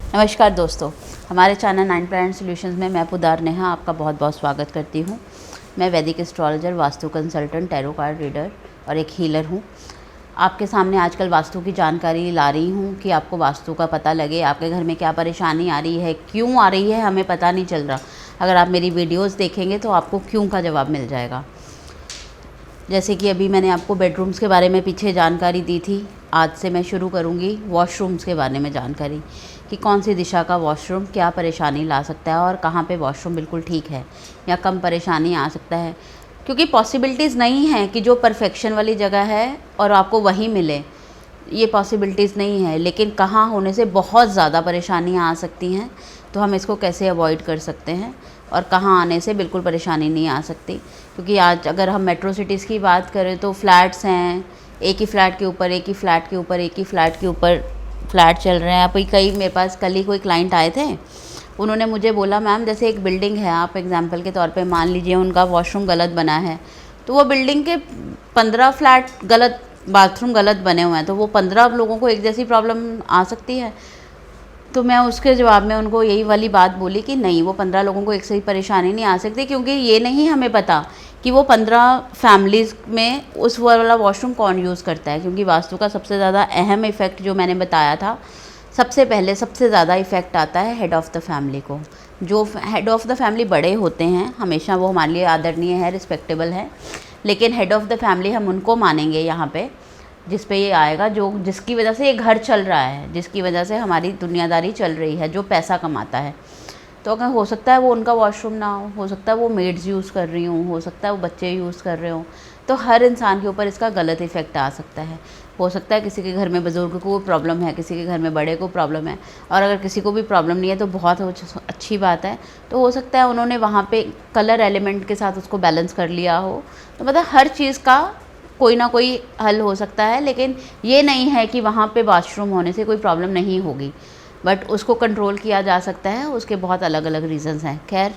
नमस्कार दोस्तों, हमारे चैनल 9 प्लानेट सॉल्यूशंस में मैं पुदार नेहा आपका बहुत बहुत स्वागत करती हूँ। मैं वैदिक astrologer, vastu consultant, tarot card reader और एक हीलर हूँ। आपके सामने आजकल वास्तु की जानकारी ला रही हूँ कि आपको वास्तु का पता लगे। आपके घर में क्या परेशानी आ रही है, क्यों आ रही है, हमें पता नहीं चल रहा। अगर आप मेरी वीडियोज़ देखेंगे तो आपको क्यों का जवाब मिल जाएगा। जैसे कि अभी मैंने आपको बेडरूम्स के बारे में पीछे जानकारी दी थी, आज से मैं शुरू करूँगी वॉशरूम्स के बारे में जानकारी कि कौन सी दिशा का वॉशरूम क्या परेशानी ला सकता है और कहाँ पे वॉशरूम बिल्कुल ठीक है या कम परेशानी आ सकता है। क्योंकि पॉसिबिलिटीज़ नहीं है कि जो परफेक्शन वाली जगह है और आपको वहीं मिले, ये पॉसिबिलिटीज़ नहीं है। लेकिन कहाँ होने से बहुत ज़्यादा परेशानियाँ आ सकती हैं, तो हम इसको कैसे अवॉइड कर सकते हैं और कहाँ आने से बिल्कुल परेशानी नहीं आ सकती। क्योंकि आज अगर हम मेट्रो सिटीज़ की बात करें तो फ्लैट्स हैं, एक ही फ्लैट के ऊपर एक ही फ्लैट के ऊपर एक ही फ्लैट के ऊपर फ्लैट चल रहे हैं। अभी कई मेरे पास कल ही कोई क्लाइंट आए थे, उन्होंने मुझे बोला मैम जैसे एक बिल्डिंग है, आप एग्जांपल के तौर पे मान लीजिए उनका वॉशरूम गलत बना है, तो वो बिल्डिंग के 15 फ्लैट गलत बाथरूम गलत बने हुए हैं, तो वो 15 लोगों को एक जैसी प्रॉब्लम आ सकती है। तो मैं उसके जवाब में उनको यही वाली बात बोली कि नहीं, वो 15 लोगों को एक सही परेशानी नहीं आ सकती, क्योंकि ये नहीं हमें पता कि वो 15 फैमिलीज़ में उस वाला वॉशरूम कौन यूज़ करता है। क्योंकि वास्तु का सबसे ज़्यादा अहम इफ़ेक्ट जो मैंने बताया था, सबसे पहले सबसे ज़्यादा इफ़ेक्ट आता है हेड ऑफ़ द फैमिली को। जो हेड ऑफ़ द फैमिली बड़े होते हैं हमेशा वो हमारे लिए आदरणीय है, रिस्पेक्टेबल है, लेकिन हेड ऑफ़ द फैमिली हम उनको मानेंगे यहाँ पे जिस पे ये आएगा, जो जिसकी वजह से ये घर चल रहा है, जिसकी वजह से हमारी दुनियादारी चल रही है, जो पैसा कमाता है। तो अगर हो सकता है वो उनका वॉशरूम ना हो सकता है वो मेड्स यूज़ कर रही हूँ, हो सकता है वो बच्चे यूज़ कर रहे हों, तो हर इंसान के ऊपर इसका गलत इफ़ेक्ट आ सकता है। हो सकता है किसी के घर में बुज़ुर्ग को प्रॉब्लम है, किसी के घर में बड़े को प्रॉब्लम है, और अगर किसी को भी प्रॉब्लम नहीं है तो बहुत अच्छी बात है। तो हो सकता है उन्होंने वहाँ पे कलर एलिमेंट के साथ उसको बैलेंस कर लिया हो। तो मतलब हर चीज़ का कोई ना कोई हल हो सकता है, लेकिन ये नहीं है कि वहाँ पे वॉशरूम होने से कोई प्रॉब्लम नहीं होगी, बट उसको कंट्रोल किया जा सकता है। उसके बहुत अलग अलग रीज़न्स हैं। खैर,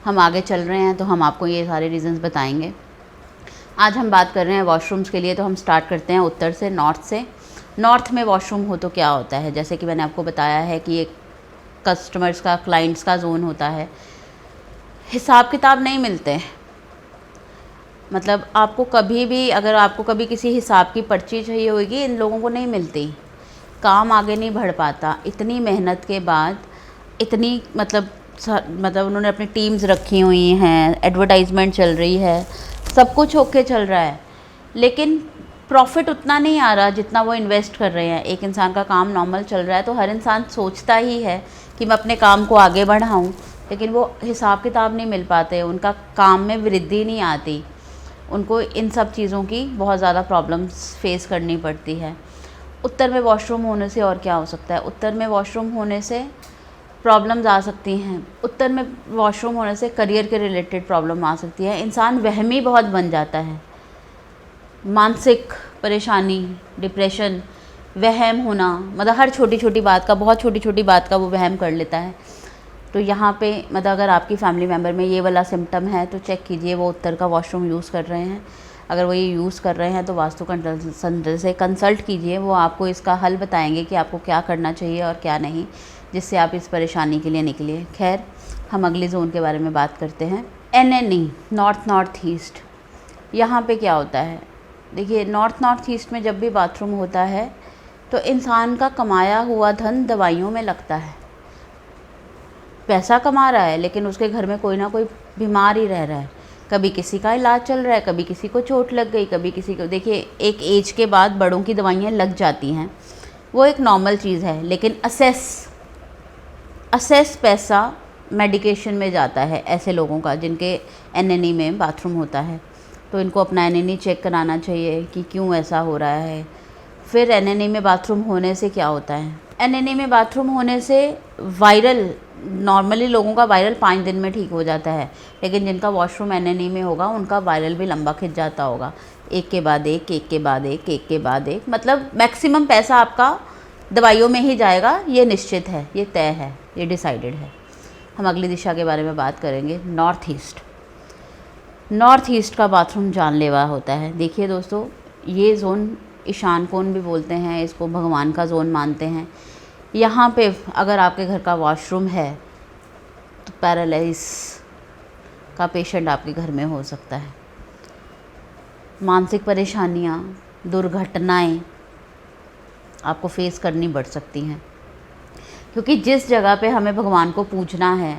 हम आगे चल रहे हैं तो हम आपको ये सारे रीज़न्स बताएंगे। आज हम बात कर रहे हैं वॉशरूम्स के लिए, तो हम स्टार्ट करते हैं उत्तर से, नॉर्थ से। नॉर्थ में वॉशरूम हो तो क्या होता है, जैसे कि मैंने आपको बताया है कि एक कस्टमर्स का, क्लाइंट्स का जोन होता है। हिसाब किताब नहीं मिलते, मतलब आपको कभी भी, अगर आपको कभी किसी हिसाब की पर्ची चाहिए होगी, इन लोगों को नहीं मिलती, काम आगे नहीं बढ़ पाता। इतनी मेहनत के बाद, इतनी मतलब उन्होंने अपनी टीम्स रखी हुई हैं, एडवर्टाइजमेंट चल रही है, सब कुछ ओके चल रहा है, लेकिन प्रॉफिट उतना नहीं आ रहा जितना वो इन्वेस्ट कर रहे हैं। एक इंसान का काम नॉर्मल चल रहा है तो हर इंसान सोचता ही है कि मैं अपने काम को आगे बढ़ाऊँ, लेकिन वो हिसाब किताब नहीं मिल पाते, उनका काम में वृद्धि नहीं आती, उनको इन सब चीज़ों की बहुत ज़्यादा प्रॉब्लम्स फेस करनी पड़ती है। उत्तर में वॉशरूम होने से और क्या हो सकता है, उत्तर में वॉशरूम होने से प्रॉब्लम्स आ सकती हैं। उत्तर में वॉशरूम होने से करियर के रिलेटेड प्रॉब्लम आ सकती है। इंसान वहमी बहुत बन जाता है, मानसिक परेशानी, डिप्रेशन, वहम होना, मतलब हर छोटी छोटी बात का, बहुत छोटी छोटी बात का वो वहम कर लेता है। तो यहाँ पे मतलब अगर आपकी फैमिली मेम्बर में ये वाला सिम्टम है तो चेक कीजिए वो उत्तर का वॉशरूम यूज़ कर रहे हैं। अगर वो ये यूज़ कर रहे हैं तो वास्तु कंसल्टेंट से कंसल्ट कीजिए, वो आपको इसका हल बताएंगे कि आपको क्या करना चाहिए और क्या नहीं, जिससे आप इस परेशानी के लिए निकलिए। खैर, हम अगले जोन के बारे में बात करते हैं। NNE, north east. यहाँ पे क्या होता है, देखिए नॉर्थ ईस्ट में जब भी बाथरूम होता है तो इंसान का कमाया हुआ धन दवाइयों में लगता है। पैसा कमा रहा है लेकिन उसके घर में कोई ना कोई बीमार ही रह रहा है, कभी किसी का इलाज चल रहा है, कभी किसी को चोट लग गई, कभी किसी को। देखिए एक एज के बाद बड़ों की दवाइयाँ लग जाती हैं, वो एक नॉर्मल चीज़ है, लेकिन असेस पैसा मेडिकेशन में जाता है ऐसे लोगों का जिनके NNE में बाथरूम होता है। तो इनको अपना NNE चेक कराना चाहिए कि क्यों ऐसा हो रहा है। फिर NNE में बाथरूम होने से क्या होता है, NNE में बाथरूम होने से वायरल, नॉर्मली लोगों का वायरल 5 दिन में ठीक हो जाता है, लेकिन जिनका वॉशरूम NNE में होगा उनका वायरल भी लंबा खिंच जाता होगा, एक के बाद एक, एक के बाद एक, एक के बाद एक। मतलब मैक्सिमम पैसा आपका दवाइयों में ही जाएगा, ये निश्चित है, ये तय है, ये डिसाइडेड है। हम अगली दिशा के बारे में बात करेंगे, नॉर्थ ईस्ट का बाथरूम जानलेवा होता है। देखिए दोस्तों, ये जोन ईशान कोण भी बोलते हैं, इसको भगवान का जोन मानते हैं। यहाँ पे अगर आपके घर का वॉशरूम है तो पैरालाइज का पेशेंट आपके घर में हो सकता है। मानसिक परेशानियाँ, दुर्घटनाएं आपको फेस करनी पड़ सकती हैं, क्योंकि जिस जगह पे हमें भगवान को पूजना है,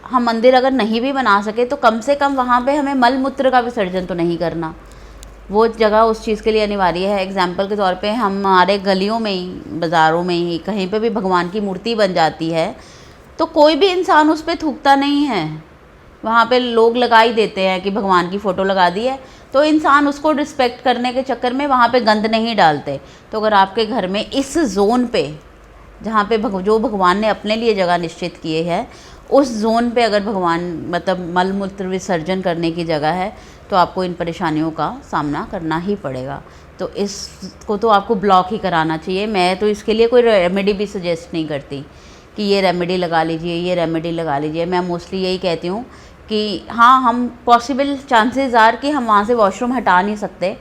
हम मंदिर अगर नहीं भी बना सके तो कम से कम वहाँ पे हमें मल मूत्र का विसर्जन तो नहीं करना। वो जगह उस चीज़ के लिए अनिवार्य है। एग्जाम्पल के तौर पे हमारे गलियों में ही, बाज़ारों में ही, कहीं पे भी भगवान की मूर्ति बन जाती है तो कोई भी इंसान उस पर थूकता नहीं है। वहाँ पे लोग लगा ही देते हैं कि भगवान की फ़ोटो लगा दी है, तो इंसान उसको रिस्पेक्ट करने के चक्कर में वहाँ पे गंद नहीं डालते। तो अगर आपके घर में इस जोन पे, जहाँ पे जो भगवान ने अपने लिए जगह निश्चित किए है, उस जोन पे अगर भगवान मतलब मल मूत्र विसर्जन करने की जगह है तो आपको इन परेशानियों का सामना करना ही पड़ेगा। तो इसको तो आपको ब्लॉक ही कराना चाहिए। मैं तो इसके लिए कोई रेमेडी भी सजेस्ट नहीं करती कि ये रेमेडी लगा लीजिए, ये रेमेडी लगा लीजिए। मैं मोस्टली यही कहती हूँ कि हाँ, हम पॉसिबल चांसेस आर कि हम वहाँ से वॉशरूम हटा नहीं सकते,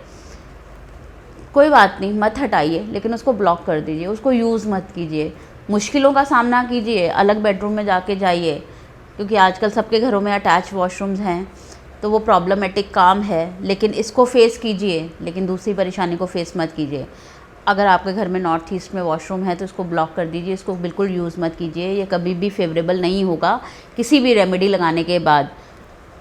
कोई बात नहीं, मत हटाइए, लेकिन उसको ब्लॉक कर दीजिए, उसको यूज़ मत कीजिए। मुश्किलों का सामना कीजिए, अलग बेडरूम में जाके जाइए, क्योंकि आजकल सबके घरों में अटैच वॉशरूम्स हैं, तो वो प्रॉब्लमेटिक काम है। लेकिन इसको फेस कीजिए, लेकिन दूसरी परेशानी को फेस मत कीजिए। अगर आपके घर में नॉर्थ ईस्ट में वॉशरूम है तो इसको ब्लॉक कर दीजिए, इसको बिल्कुल यूज़ मत कीजिए। ये कभी भी फेवरेबल नहीं होगा किसी भी रेमेडी लगाने के बाद।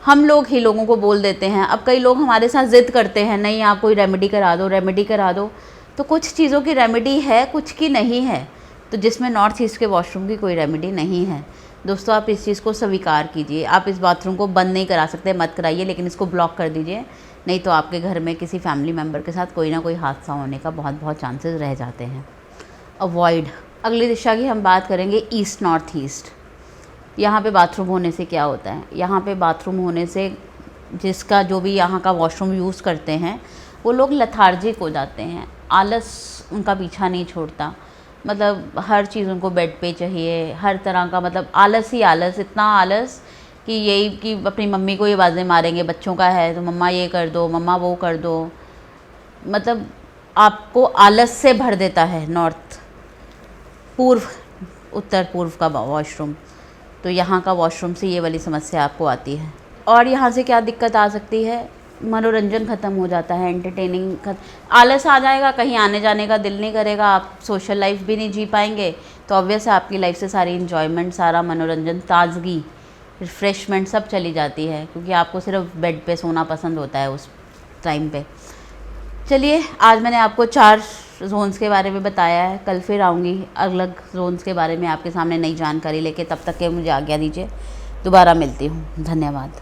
हम लोग ही लोगों को बोल देते हैं। अब कई लोग हमारे साथ ज़िद करते हैं, नहीं आप कोई रेमेडी करा दो, रेमेडी करा दो। तो कुछ चीज़ों की रेमेडी है, कुछ की नहीं है। तो जिसमें नॉर्थ ईस्ट के वॉशरूम की कोई रेमेडी नहीं है। दोस्तों, आप इस चीज़ को स्वीकार कीजिए। आप इस बाथरूम को बंद नहीं करा सकते, मत कराइए, लेकिन इसको ब्लॉक कर दीजिए, नहीं तो आपके घर में किसी फैमिली मेम्बर के साथ कोई ना कोई हादसा होने का बहुत बहुत चांसेस रह जाते हैं। अवॉइड। अगली दिशा की हम बात करेंगे ईस्ट नॉर्थ ईस्ट। यहाँ पे बाथरूम होने से क्या होता है? यहाँ पे बाथरूम होने से जिसका जो भी यहाँ का वॉशरूम यूज़ करते हैं वो लोग लेथार्जिक हो जाते हैं, आलस उनका पीछा नहीं छोड़ता। मतलब हर चीज़ उनको बेड पे चाहिए, हर तरह का, मतलब आलस ही आलस, इतना आलस कि यही कि अपनी मम्मी को ये आवाज़ें मारेंगे, बच्चों का है तो मम्मा ये कर दो, मम्मा वो कर दो। मतलब आपको आलस से भर देता है नॉर्थ, पूर्व, उत्तर पूर्व का वॉशरूम। तो यहाँ का वॉशरूम से ये वाली समस्या आपको आती है। और यहाँ से क्या दिक्कत आ सकती है? मनोरंजन ख़त्म हो जाता है, एंटरटेनिंग आलस आ जाएगा, कहीं आने जाने का दिल नहीं करेगा, आप सोशल लाइफ भी नहीं जी पाएंगे। तो ऑब्वियस है आपकी लाइफ से सारी इन्जॉयमेंट, सारा मनोरंजन, ताजगी, रिफ़्रेशमेंट सब चली जाती है, क्योंकि आपको सिर्फ बेड पे सोना पसंद होता है उस टाइम पे। चलिए, आज मैंने आपको 4 जोन्स के बारे में बताया है। कल फिर आऊँगी अलग जोन्स के बारे में आपके सामने नई जानकारी लेके। तब तक के मुझे आज्ञा दीजिए, दोबारा मिलती हूँ। धन्यवाद।